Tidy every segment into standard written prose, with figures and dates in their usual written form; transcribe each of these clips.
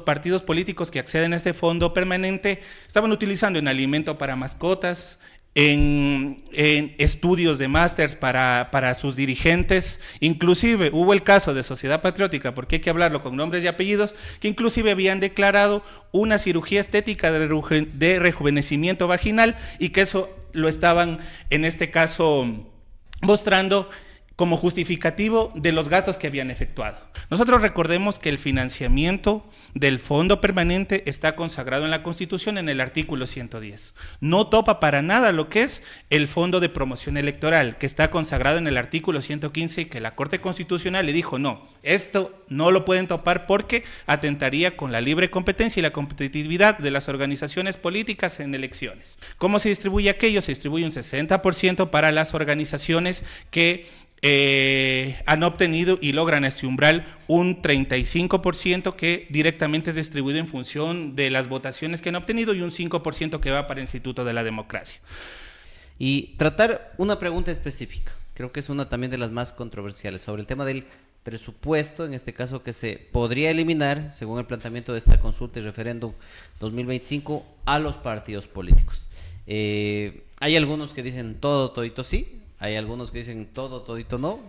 partidos políticos que acceden a este fondo permanente estaban utilizando en alimento para mascotas, en estudios de másters para sus dirigentes. Inclusive hubo el caso de Sociedad Patriótica, porque hay que hablarlo con nombres y apellidos, que inclusive habían declarado una cirugía estética de rejuvenecimiento vaginal, y que eso lo estaban en este caso mostrando como justificativo de los gastos que habían efectuado. Nosotros recordemos que el financiamiento del fondo permanente está consagrado en la Constitución en el artículo 110. No topa para nada lo que es el fondo de promoción electoral, que está consagrado en el artículo 115, y que la Corte Constitucional le dijo, no, esto no lo pueden topar porque atentaría con la libre competencia y la competitividad de las organizaciones políticas en elecciones. ¿Cómo se distribuye aquello? Se distribuye un 60% para las organizaciones que han obtenido y logran este umbral, un 35% que directamente es distribuido en función de las votaciones que han obtenido, y un 5% que va para el Instituto de la Democracia. Y tratar una pregunta específica, creo que es una también de las más controversiales, sobre el tema del presupuesto, en este caso, que se podría eliminar, según el planteamiento de esta consulta y referéndum 2025, a los partidos políticos. Hay algunos que dicen todo, todito sí. Hay algunos que dicen todo, todito no.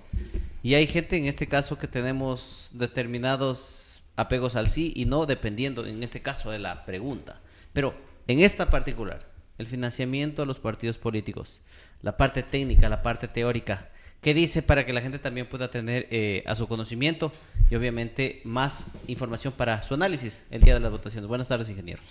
Y hay gente, en este caso, que tenemos determinados apegos al sí y no, dependiendo, en este caso, de la pregunta. Pero en esta particular, el financiamiento a los partidos políticos, la parte técnica, la parte teórica, ¿qué dice para que la gente también pueda tener a su conocimiento y obviamente más información para su análisis el día de las votaciones? Buenas tardes, ingeniero.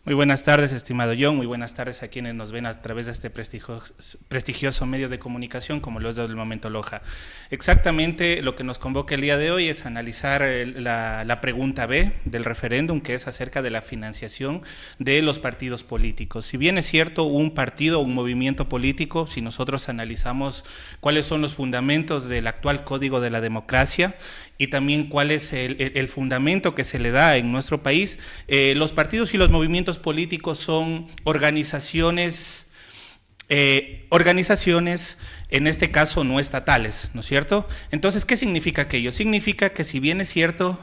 Muy buenas tardes, estimado John. Muy buenas tardes a quienes nos ven a través de este prestigioso medio de comunicación como lo es del Momento Loja. Exactamente lo que nos convoca el día de hoy es analizar la pregunta B del referéndum, que es acerca de la financiación de los partidos políticos. Si bien es cierto, un partido o un movimiento político, si nosotros analizamos cuáles son los fundamentos del actual Código de la Democracia y también cuál es el fundamento que se le da en nuestro país, los partidos y los movimientos políticos son organizaciones, en este caso no estatales, ¿no es cierto? Entonces, ¿qué significa aquello? Significa que si bien es cierto,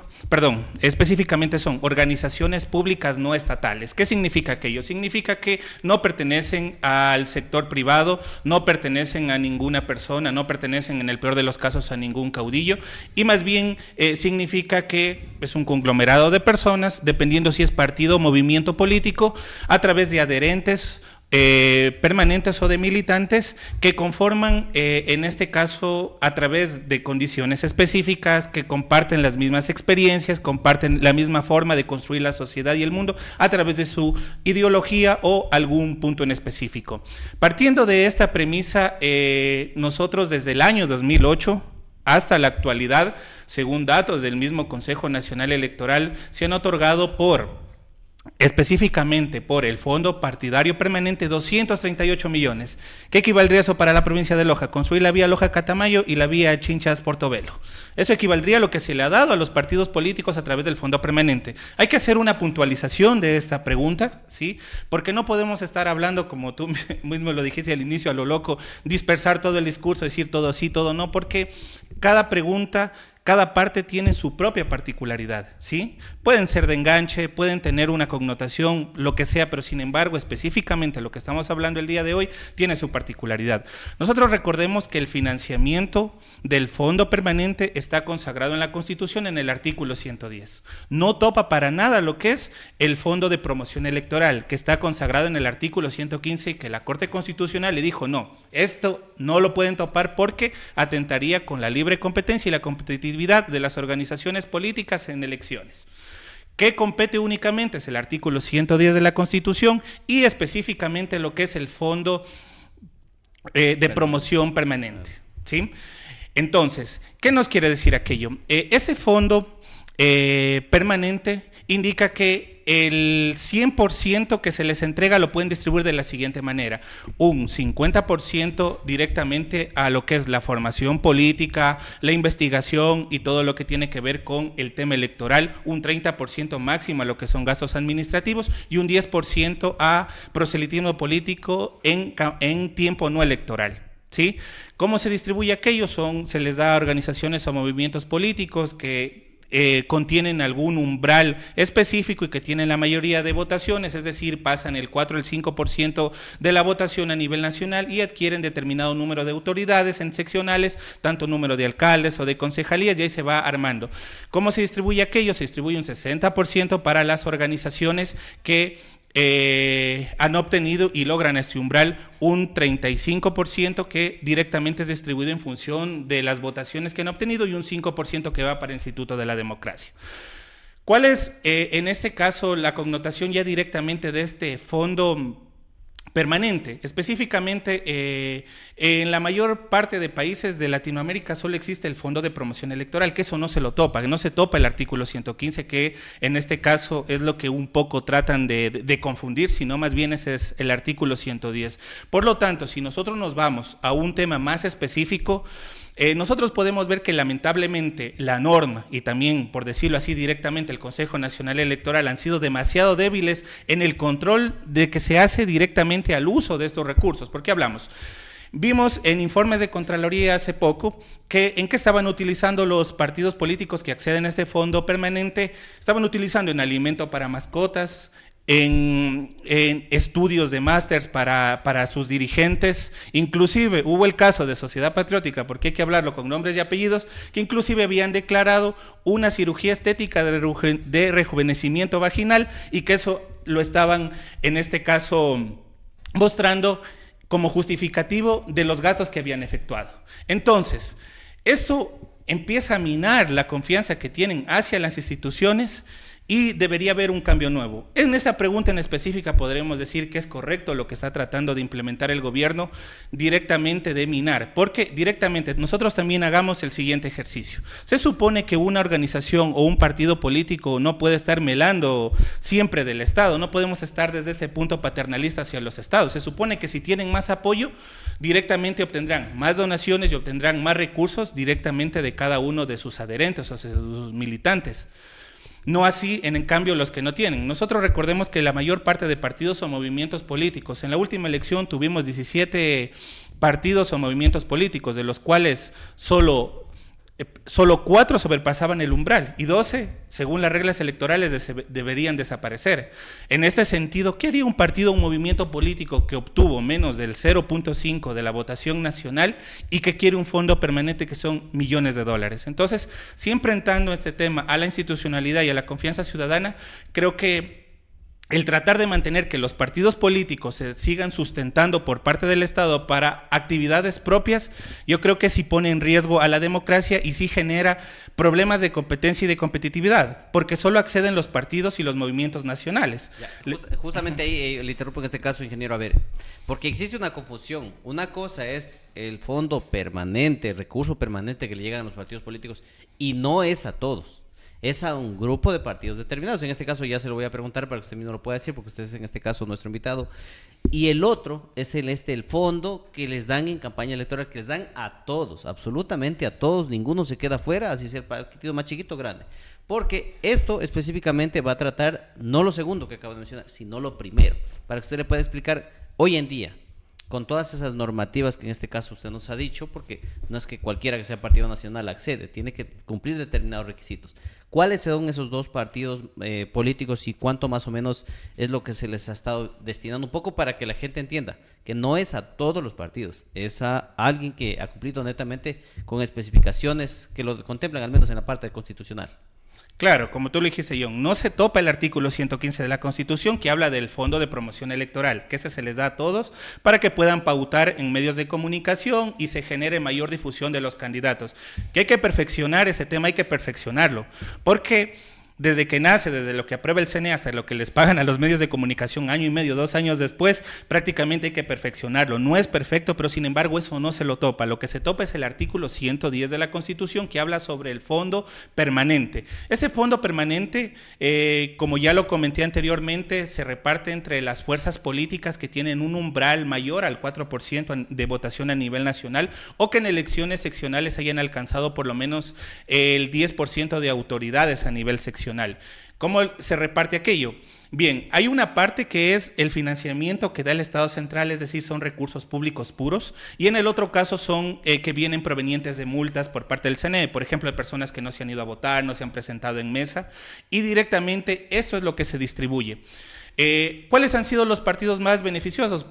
específicamente son organizaciones públicas no estatales. ¿Qué significa aquello? Significa que no pertenecen al sector privado, no pertenecen a ninguna persona, no pertenecen en el peor de los casos a ningún caudillo, y más bien significa que es un conglomerado de personas, dependiendo si es partido o movimiento político, a través de adherentes permanentes o de militantes que conforman, en este caso, a través de condiciones específicas, que comparten las mismas experiencias, comparten la misma forma de construir la sociedad y el mundo a través de su ideología o algún punto en específico. Partiendo de esta premisa, nosotros desde el año 2008 hasta la actualidad, según datos del mismo Consejo Nacional Electoral, se han otorgado específicamente por el Fondo Partidario Permanente 238 millones. ¿Qué equivaldría eso para la provincia de Loja? Construir la vía Loja-Catamayo y la vía Chinchas-Portobelo. Eso equivaldría a lo que se le ha dado a los partidos políticos a través del Fondo Permanente. Hay que hacer una puntualización de esta pregunta, ¿sí? Porque no podemos estar hablando, como tú mismo lo dijiste al inicio, a lo loco, dispersar todo el discurso, decir todo sí, todo no, porque cada pregunta, cada parte tiene su propia particularidad, ¿sí? Pueden ser de enganche, pueden tener una connotación, lo que sea, pero sin embargo, específicamente lo que estamos hablando el día de hoy tiene su particularidad. Nosotros recordemos que el financiamiento del fondo permanente está consagrado en la Constitución en el artículo 110. No topa para nada lo que es el fondo de promoción electoral, que está consagrado en el artículo 115 y que la Corte Constitucional le dijo, no, esto no lo pueden topar porque atentaría con la libre competencia y la competitividad de las organizaciones políticas en elecciones. ¿Qué compete únicamente? Es el artículo 110 de la Constitución y específicamente lo que es el Fondo de Promoción Permanente, ¿sí? Entonces, ¿qué nos quiere decir aquello? Ese fondo permanente indica que el 100% que se les entrega lo pueden distribuir de la siguiente manera: un 50% directamente a lo que es la formación política, la investigación y todo lo que tiene que ver con el tema electoral, un 30% máximo a lo que son gastos administrativos y un 10% a proselitismo político en tiempo no electoral, ¿sí? ¿Cómo se distribuye aquello? Se les da a organizaciones o movimientos políticos que contienen algún umbral específico y que tienen la mayoría de votaciones, es decir, pasan el 4 o el 5% de la votación a nivel nacional y adquieren determinado número de autoridades en seccionales, tanto número de alcaldes o de concejalías, y ahí se va armando. ¿Cómo se distribuye aquello? Se distribuye un 60% para las organizaciones que han obtenido y logran este umbral, un 35% que directamente es distribuido en función de las votaciones que han obtenido y un 5% que va para el Instituto de la Democracia. ¿Cuál es en este caso la connotación ya directamente de este fondo permanente? Específicamente, en la mayor parte de países de Latinoamérica solo existe el Fondo de Promoción Electoral, que eso no se lo topa, que no se topa el artículo 115, que en este caso es lo que un poco tratan de confundir, sino más bien ese es el artículo 110. Por lo tanto, si nosotros nos vamos a un tema más específico, nosotros podemos ver que lamentablemente la norma y también, por decirlo así directamente, el Consejo Nacional Electoral han sido demasiado débiles en el control de que se hace directamente al uso de estos recursos. ¿Por qué hablamos? Vimos en informes de Contraloría hace poco que en qué estaban utilizando los partidos políticos que acceden a este fondo permanente. Estaban utilizando en alimento para mascotas, en estudios de másters para sus dirigentes. Inclusive hubo el caso de Sociedad Patriótica, porque hay que hablarlo con nombres y apellidos, que inclusive habían declarado una cirugía estética de rejuvenecimiento vaginal y que eso lo estaban en este caso mostrando como justificativo de los gastos que habían efectuado. Entonces, eso empieza a minar la confianza que tienen hacia las instituciones y debería haber un cambio nuevo. En esa pregunta en específica podremos decir que es correcto lo que está tratando de implementar el gobierno directamente de minar, porque directamente nosotros también hagamos el siguiente ejercicio. Se supone que una organización o un partido político no puede estar melando siempre del Estado, no podemos estar desde ese punto paternalista hacia los Estados. Se supone que si tienen más apoyo, directamente obtendrán más donaciones y obtendrán más recursos directamente de cada uno de sus adherentes o de sus militantes. No así, en cambio, los que no tienen. Nosotros recordemos que la mayor parte de partidos o movimientos políticos, en la última elección tuvimos 17 partidos o movimientos políticos, de los cuales solo 4 sobrepasaban el umbral y 12, según las reglas electorales, deberían desaparecer. En este sentido, ¿qué haría un partido o un movimiento político que obtuvo menos del 0.5 de la votación nacional y que quiere un fondo permanente que son millones de dólares? Entonces, siempre entrando este tema a la institucionalidad y a la confianza ciudadana, creo que el tratar de mantener que los partidos políticos se sigan sustentando por parte del Estado para actividades propias, yo creo que sí pone en riesgo a la democracia y sí genera problemas de competencia y de competitividad, porque solo acceden los partidos y los movimientos nacionales. Ya, justamente ahí le interrumpo en este caso, ingeniero, a ver, porque existe una confusión. Una cosa es el fondo permanente, el recurso permanente que le llegan a los partidos políticos, y no es a todos. Es a un grupo de partidos determinados. En este caso ya se lo voy a preguntar para que usted mismo lo pueda decir, porque usted es en este caso nuestro invitado. Y el otro es el fondo que les dan en campaña electoral, que les dan a todos, absolutamente a todos, ninguno se queda fuera, así sea el partido más chiquito o grande. Porque esto específicamente va a tratar no lo segundo que acabo de mencionar, sino lo primero, para que usted le pueda explicar hoy en día, con todas esas normativas que en este caso usted nos ha dicho, porque no es que cualquiera que sea partido nacional accede, tiene que cumplir determinados requisitos. ¿Cuáles son esos dos partidos políticos y cuánto más o menos es lo que se les ha estado destinando? Un poco para que la gente entienda que no es a todos los partidos, es a alguien que ha cumplido netamente con especificaciones que lo contemplan al menos en la parte constitucional. Claro, como tú lo dijiste, John, no se topa el artículo 115 de la Constitución que habla del Fondo de Promoción Electoral, que ese se les da a todos para que puedan pautar en medios de comunicación y se genere mayor difusión de los candidatos. Que hay que perfeccionar ese tema, hay que perfeccionarlo, porque desde que nace, desde lo que aprueba el CNE hasta lo que les pagan a los medios de comunicación año y medio, 2 años después, prácticamente hay que perfeccionarlo. No es perfecto, pero sin embargo eso no se lo topa. Lo que se topa es el artículo 110 de la Constitución que habla sobre el fondo permanente. Este fondo permanente, como ya lo comenté anteriormente, se reparte entre las fuerzas políticas que tienen un umbral mayor al 4% de votación a nivel nacional o que en elecciones seccionales hayan alcanzado por lo menos el 10% de autoridades a nivel seccional. Nacional. ¿Cómo se reparte aquello? Bien, hay una parte que es el financiamiento que da el Estado central, es decir, son recursos públicos puros, y en el otro caso son que vienen provenientes de multas por parte del CNE, por ejemplo, de personas que no se han ido a votar, no se han presentado en mesa, y directamente esto es lo que se distribuye. ¿Cuáles han sido los partidos más beneficiados,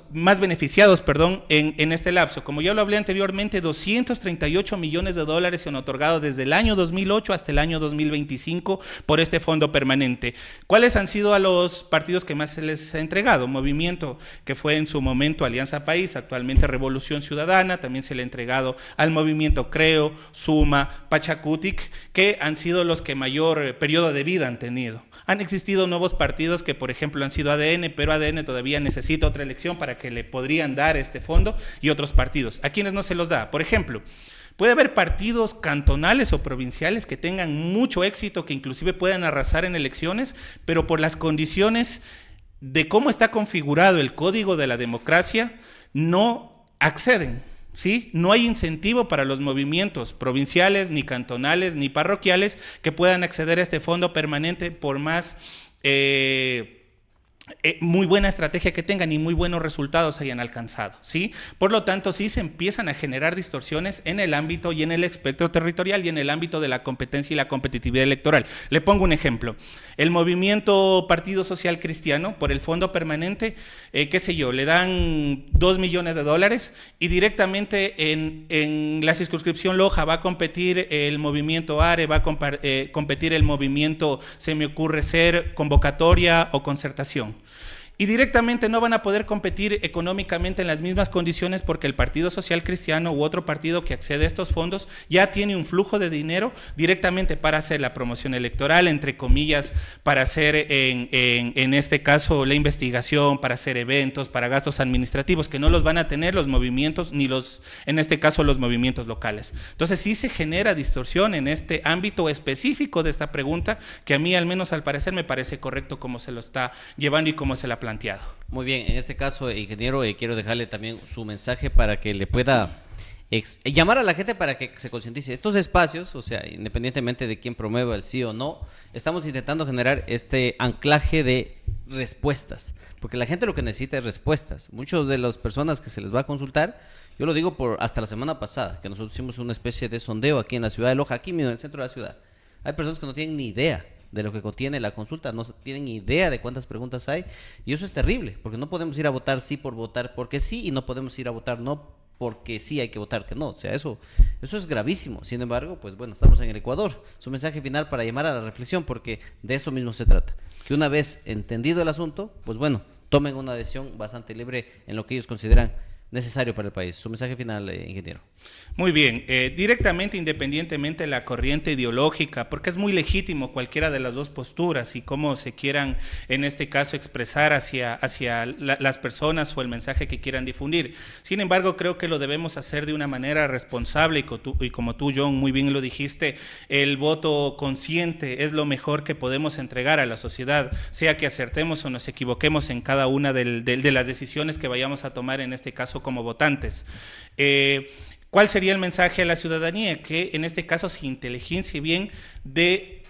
en este lapso? Como ya lo hablé anteriormente, 238 millones de dólares se han otorgado desde el año 2008 hasta el año 2025 por este fondo permanente. ¿Cuáles han sido a los partidos que más se les ha entregado? Movimiento, que fue en su momento Alianza País, actualmente Revolución Ciudadana, también se le ha entregado al Movimiento Creo, Suma, Pachacutic, que han sido los que mayor periodo de vida han tenido. Han existido nuevos partidos que, por ejemplo, han sido ADN, pero ADN todavía necesita otra elección para que le podrían dar este fondo, y otros partidos. ¿A quienes no se los da? Por ejemplo, puede haber partidos cantonales o provinciales que tengan mucho éxito, que inclusive puedan arrasar en elecciones, pero por las condiciones de cómo está configurado el código de la democracia, no acceden. ¿Sí? No hay incentivo para los movimientos provinciales, ni cantonales, ni parroquiales que puedan acceder a este fondo permanente por más muy buena estrategia que tengan y muy buenos resultados hayan alcanzado, ¿sí? Por lo tanto, sí se empiezan a generar distorsiones en el ámbito y en el espectro territorial y en el ámbito de la competencia y la competitividad electoral. Le pongo un ejemplo. El movimiento Partido Social Cristiano, por el fondo permanente, qué sé yo, le dan 2 millones de dólares y directamente en la circunscripción Loja va a competir el movimiento ARE, va a competir el movimiento, se me ocurre ser, Convocatoria o Concertación. Y directamente no van a poder competir económicamente en las mismas condiciones porque el Partido Social Cristiano u otro partido que accede a estos fondos ya tiene un flujo de dinero directamente para hacer la promoción electoral, entre comillas, para hacer en este caso la investigación, para hacer eventos, para gastos administrativos, que no los van a tener los movimientos, ni en este caso los movimientos locales. Entonces sí se genera distorsión en este ámbito específico de esta pregunta, que a mí al menos al parecer me parece correcto cómo se lo está llevando y cómo se la planteado. Muy bien, en este caso, ingeniero, quiero dejarle también su mensaje para que le pueda llamar a la gente para que se concientice. Estos espacios, o sea, independientemente de quién promueva el sí o no, estamos intentando generar este anclaje de respuestas, porque la gente lo que necesita es respuestas. Muchas de las personas que se les va a consultar, yo lo digo hasta la semana pasada, que nosotros hicimos una especie de sondeo aquí en la ciudad de Loja, aquí mismo en el centro de la ciudad. Hay personas que no tienen ni idea de lo que contiene la consulta, no tienen idea de cuántas preguntas hay, y eso es terrible, porque no podemos ir a votar sí por votar porque sí, y no podemos ir a votar no porque sí hay que votar que no, o sea, eso es gravísimo. Sin embargo, pues bueno, estamos en el Ecuador. Su mensaje final para llamar a la reflexión, porque de eso mismo se trata, que una vez entendido el asunto, pues bueno, tomen una decisión bastante libre en lo que ellos consideran necesario para el país. Su mensaje final, ingeniero. Muy bien, directamente, independientemente de la corriente ideológica, porque es muy legítimo cualquiera de las dos posturas y cómo se quieran, en este caso, expresar hacia las personas o el mensaje que quieran difundir. Sin embargo, creo que lo debemos hacer de una manera responsable y como tú, John, muy bien lo dijiste, el voto consciente es lo mejor que podemos entregar a la sociedad, sea que acertemos o nos equivoquemos en cada una de las decisiones que vayamos a tomar, en este caso como votantes. ¿Cuál sería el mensaje a la ciudadanía? Que en este caso se inteligencie bien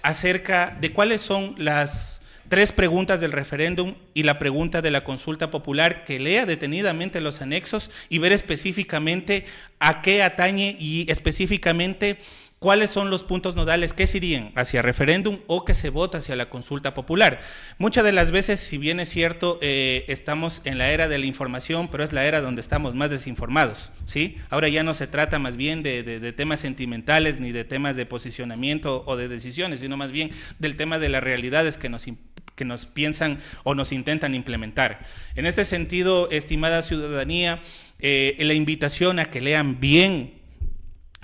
acerca de cuáles son las 3 preguntas del referéndum y la pregunta de la consulta popular, que lea detenidamente los anexos y ver específicamente a qué atañe y específicamente ¿cuáles son los puntos nodales que se irían hacia referéndum o que se vota hacia la consulta popular? Muchas de las veces, si bien es cierto, estamos en la era de la información, pero es la era donde estamos más desinformados, ¿sí? Ahora ya no se trata más bien de temas sentimentales ni de temas de posicionamiento o de decisiones, sino más bien del tema de las realidades que nos piensan o nos intentan implementar. En este sentido, estimada ciudadanía, la invitación a que lean bien,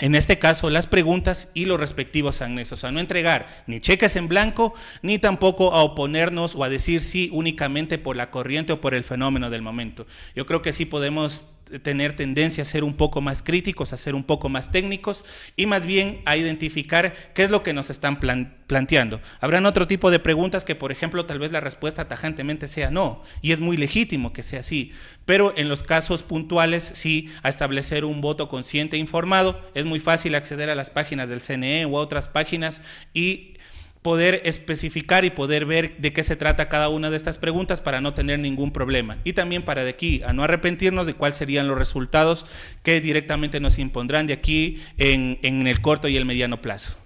en este caso, las preguntas y los respectivos anexos, a no entregar ni cheques en blanco, ni tampoco a oponernos o a decir sí únicamente por la corriente o por el fenómeno del momento. Yo creo que sí podemos tener tendencia a ser un poco más críticos, a ser un poco más técnicos y más bien a identificar qué es lo que nos están planteando. Habrán otro tipo de preguntas que, por ejemplo, tal vez la respuesta tajantemente sea no, y es muy legítimo que sea así, pero en los casos puntuales sí, a establecer un voto consciente e informado. Es muy fácil acceder a las páginas del CNE u a otras páginas y poder especificar y poder ver de qué se trata cada una de estas preguntas para no tener ningún problema. Y también para de aquí a no arrepentirnos de cuáles serían los resultados que directamente nos impondrán de aquí en el corto y el mediano plazo.